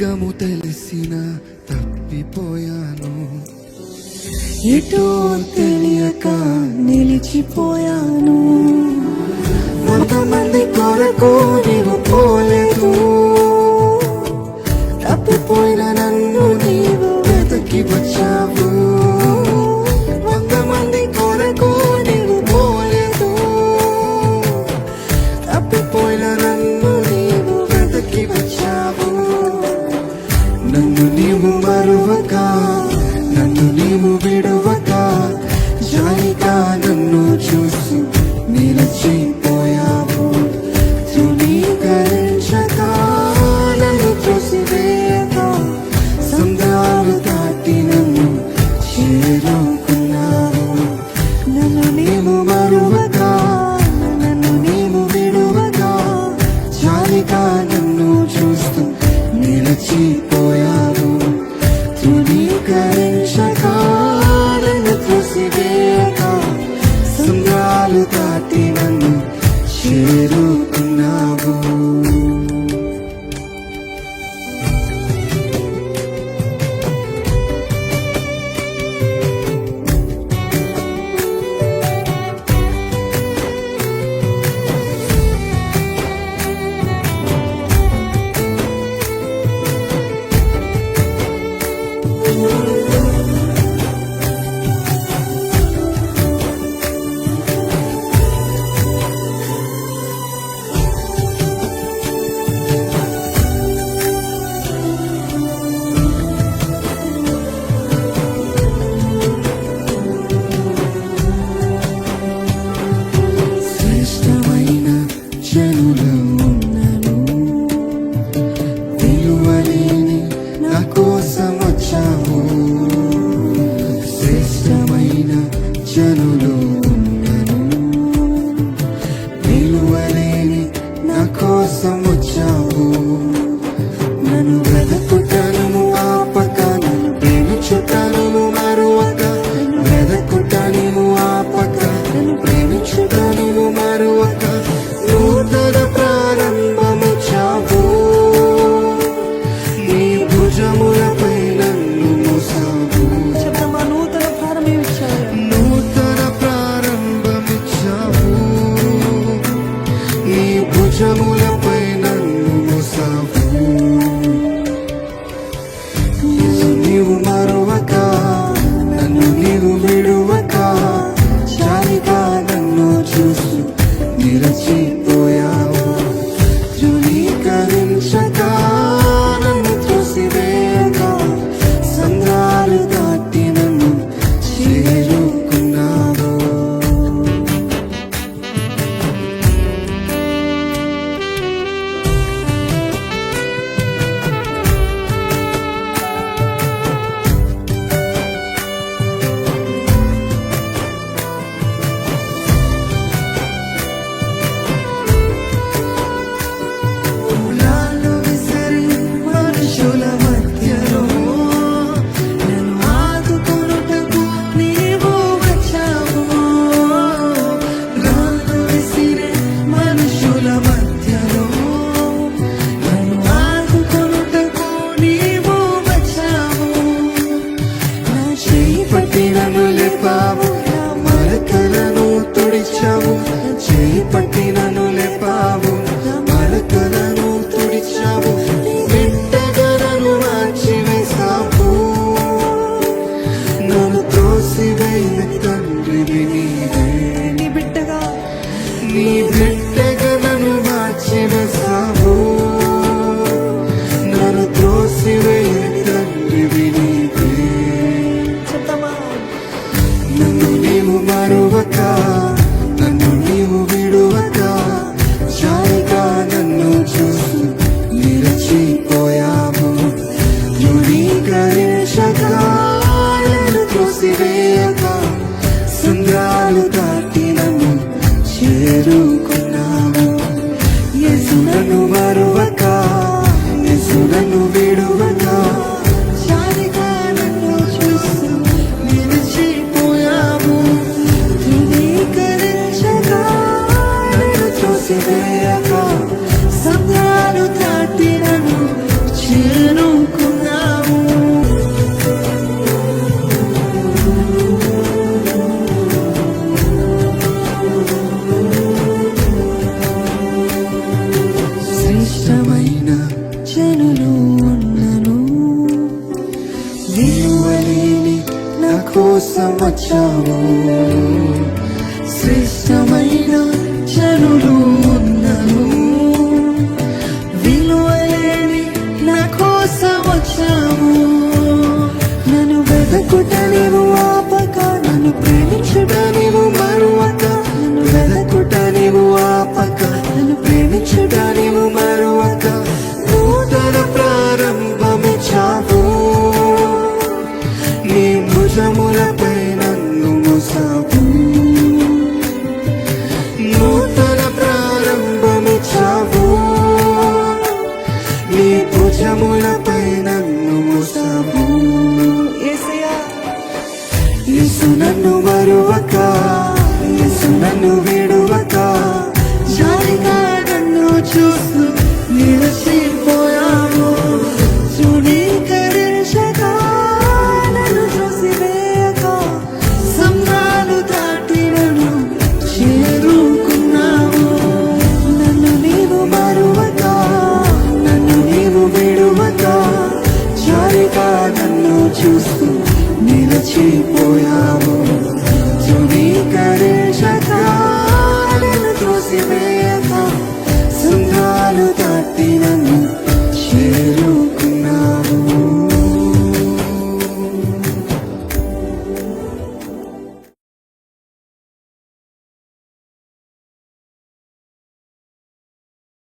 మార్గము తెలిసిన తప్పిపోయాను, ఎటో తెలియక నిలిచిపోయాను. 100 మంది కొరకు నీవు పోలేదు, తప్పిపోయిన నన్ను నీవు వెతకి వచ్చావు. 100 మంది కొరకు నీవు పోలేదు, తప్పిపోయిన నన్ను నీవు వెతకి వచ్చావు. నన్ను నీవు మరువక, నన్ను నీవు విడువక, జాలిగా నన్ను చూసి నిలిచిపోయావు. ధృవీకరించక నన్ను చూసివేయక, సంద్రాలు దాటి నన్ను చేరుకున్నావు. నన్ను నీవు మరువక, నన్ను నీవు విడువక, జాలిగా నన్ను చూస్తూ నిలిచిపోయావు. ధృవీకరించక నన్ను చూసివేయక, సంద్రాలు దాటి నన్ను చేరుకున్నావు. శ్రేష్టమైన జనులు ఉన్నను, విలువలేని నా కోసం వచ్చావు. శ్రేష్టమైన జనులు ఉన్నను, విలువలేని నా కోసం వచ్చావు. నన్ను వెదకుటను ఆపక, నన్ను ప్రేమించుటను మరువక, వెదకుటను ఆపక, నన్ను ప్రేమించుటను మరువక, నూతన ప్రారంభమిచ్చావు. నీ భుజములపై నన్ను మోసావు. నూతన ప్రారంభమిచ్చావు. నీ భుజములపై నన్ను మోసావు. నీవు మరువక, నన్ను నీవు విడువక, జాలిగా నన్ను చూస్తూ నిలిచిపోయావు. ధృవీకరించక నన్ను చూసివేయక, సంద్రాలు దాటి నన్ను చేరుకున్నావు. మూలాలు విసిరి మనుషుల మధ్యలో నన్ను ఆదుకొనుటకు నీవు వచ్చావు. రాళ్ళు విసిరి మనుషుల మధ్యలో నన్ను ఆదుకొనుటకు నీవు వచ్చావు. నా చేయి పట్టి నన్ను లేపావు, నా మరకలను తుడిచావు. నా చేయి పట్టి నన్ను లేపావు, నా మరకలను తుడిచావు. నీ బిడ్డగా నన్ను కోసం వచ్చావు. శ్రేష్టమైన జనులు ఉన్నను, విలువలేని నా కోసం వచ్చావు. నన్ను వెదకుట నీవు ఆపక, నన్ను ప్రేమించుట నీవు మరువక. నన్ను వెదకుట నీవు ఆపక, నన్ను ప్రేమించుట నీవు మరువక. నూతన ప్రారంభమిచ్చావు, నీ భుజములపై నన్ను మోసావు. నూతన ప్రారంభమిచ్చావు, నీ భుజములపై నన్ను